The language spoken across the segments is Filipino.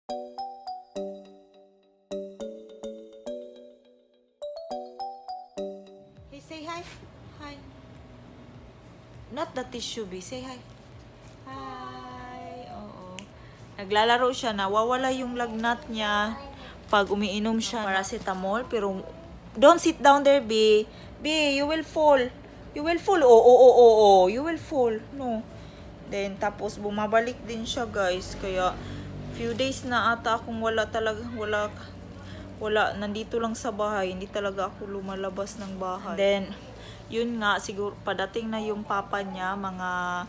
Hey, say hi. Hi. Not the tissue, be. Say hi. Hi. Oo. Naglalaro siya. Nawawala yung lagnat niya pag umiinom siya ng paracetamol. Pero, don't sit down there, B. B, you will fall. You will fall. Oo. You will fall. No. Then, tapos bumabalik din siya, guys. Kaya, few days na ata akong wala talaga. Wala. Nandito lang sa bahay. Hindi talaga ako lumalabas ng bahay. Then, yun nga, siguro, padating na yung papa niya, mga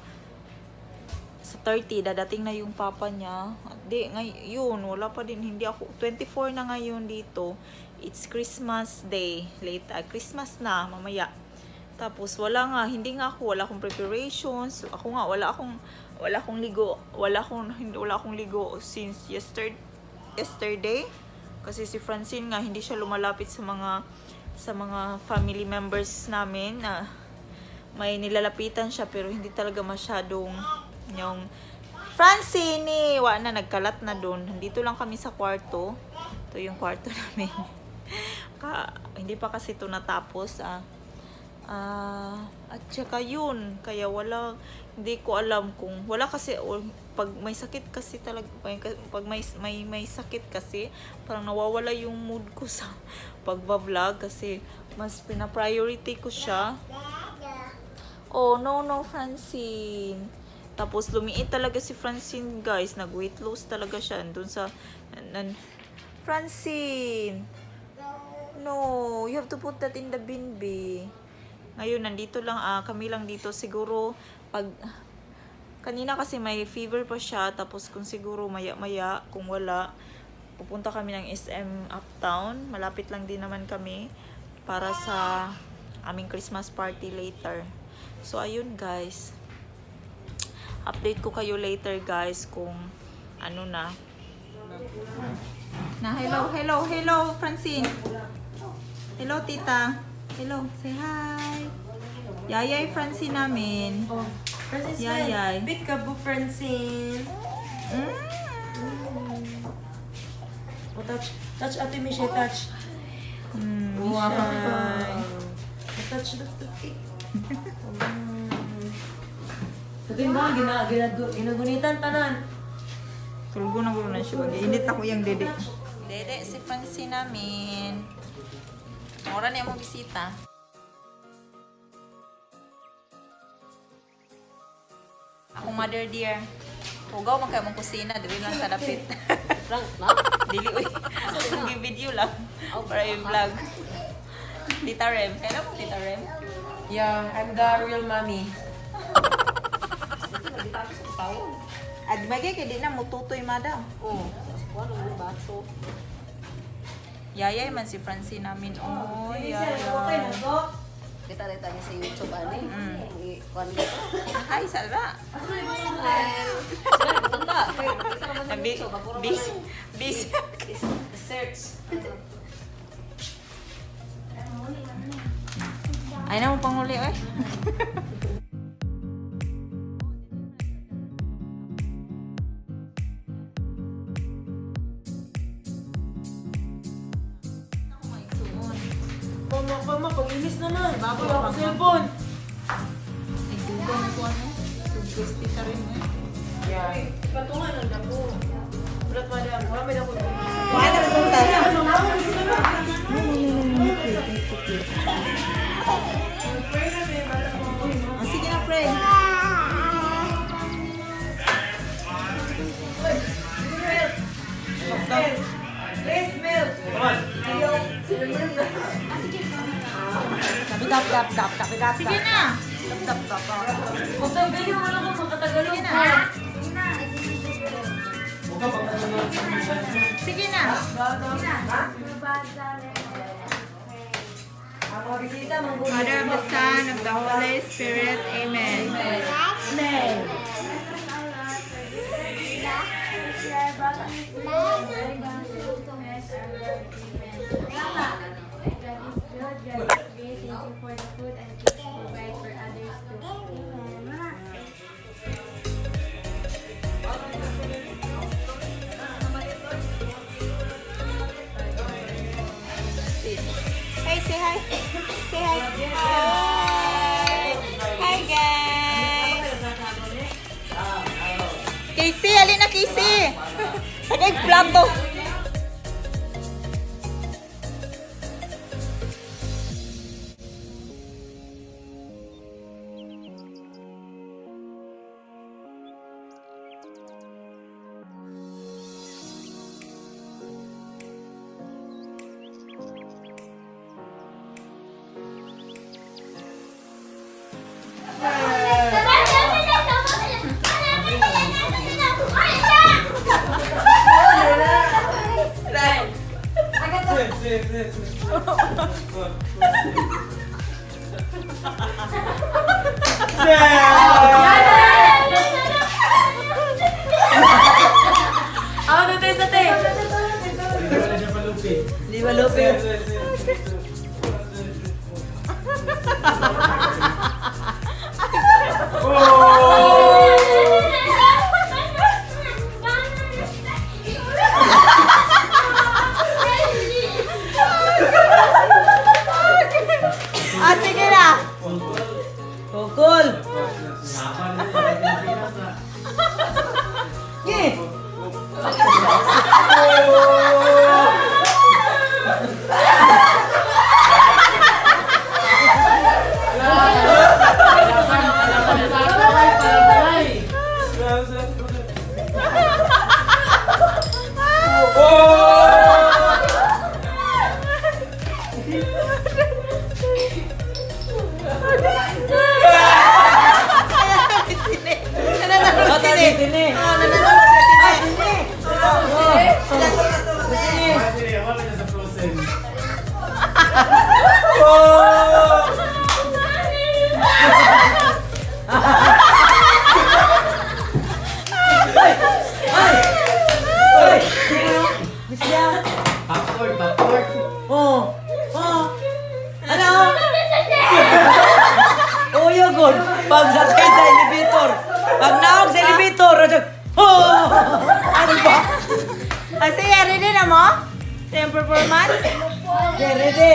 sa 30, dadating na yung papa niya. Di, ngayon, wala pa din, hindi ako, 24 na ngayon dito. It's Christmas Day, late, Christmas na, mamaya. Tapos, wala akong preparations. Ako nga, wala akong ligo since yesterday. Kasi si Francine nga, hindi siya lumalapit sa mga family members namin na may nilalapitan siya pero hindi talaga masyadong yung Francine, nagkalat na doon. Nandito lang kami sa kwarto. Ito yung kwarto namin. Hindi pa kasi ito natapos. At saka yun, kaya hindi ko alam kung wala kasi, pag may sakit kasi talaga, pag may sakit kasi, parang nawawala yung mood ko sa pagba-vlog kasi mas pina-priority ko siya. Oh, no, Francine. Tapos lumiit talaga si Francine, guys. Nag-weight loss talaga siya. Doon sa Francine. No, you have to put that in the bin, babe. Ngayon, nandito lang, kami lang dito. Siguro, kanina kasi may fever pa siya. Tapos kung siguro maya-maya, kung wala, pupunta kami ng SM Uptown. Malapit lang din naman kami para sa aming Christmas party later. So, ayun guys. Update ko kayo later guys kung ano na. Hello, Francine. Hello, tita. Hello, say hi. Yayay, Francine namin. Francine, Yayay. big ka po, Francine. Oh, touch ate Michelle, touch. Wow. Touch. Sabihin mo, ginagunitan tanan. Tulgo na siya. Init ako yung dede. Dede, si Francine namin. Mura niya mong bisita. Ako mother dear. Hugaw man kayo mong kusina. Dili lang talapit. Dili, uy. Video lang. Para yung vlog. Tita Rem. Kailan mo, Tita Rem? Yeah, I'm the real mommy. At bagay kaya di na mututoy madam. Oh, ano baso? Yayay man si Francine namin. Oh, yayay. Kita niya sa YouTube, ani. Kuan ko. Hi, Sara. Busy. Search. Ay na mo panguli, eh. Mama, pag-inis naman. Baboy ako sa cellphone. Ay, sugan ko ano. Sugesti ka rin, eh. Yeah. Patungan ang dako. Ulat madam. Marami na ko. Kuha na rin puntas. Sige na, friend. Please, milk. Tap. Sige na. Tap. Huwag tayo ganyan, wala ko magkatagalog. Sige na. Sige na. Mother of the Son, of the Holy Spirit. Amen. Amen. Say hi. Say hi. Hi. Hi, guys. Casey, alin na Casey. Nag-vlog to. Ako dito sa te. Di ba lupi? Ah, sige na. Kukul. Yeah. Nananalo si Sine. Oh, nananalo si Sine. Oh. Oh. Ano? Uyo good. Pag sakay sa elevator. Pag naog sa elevator. Oh. Ano ba? Ah, sige, ready na mo? Sa yung performance? Okay, ready.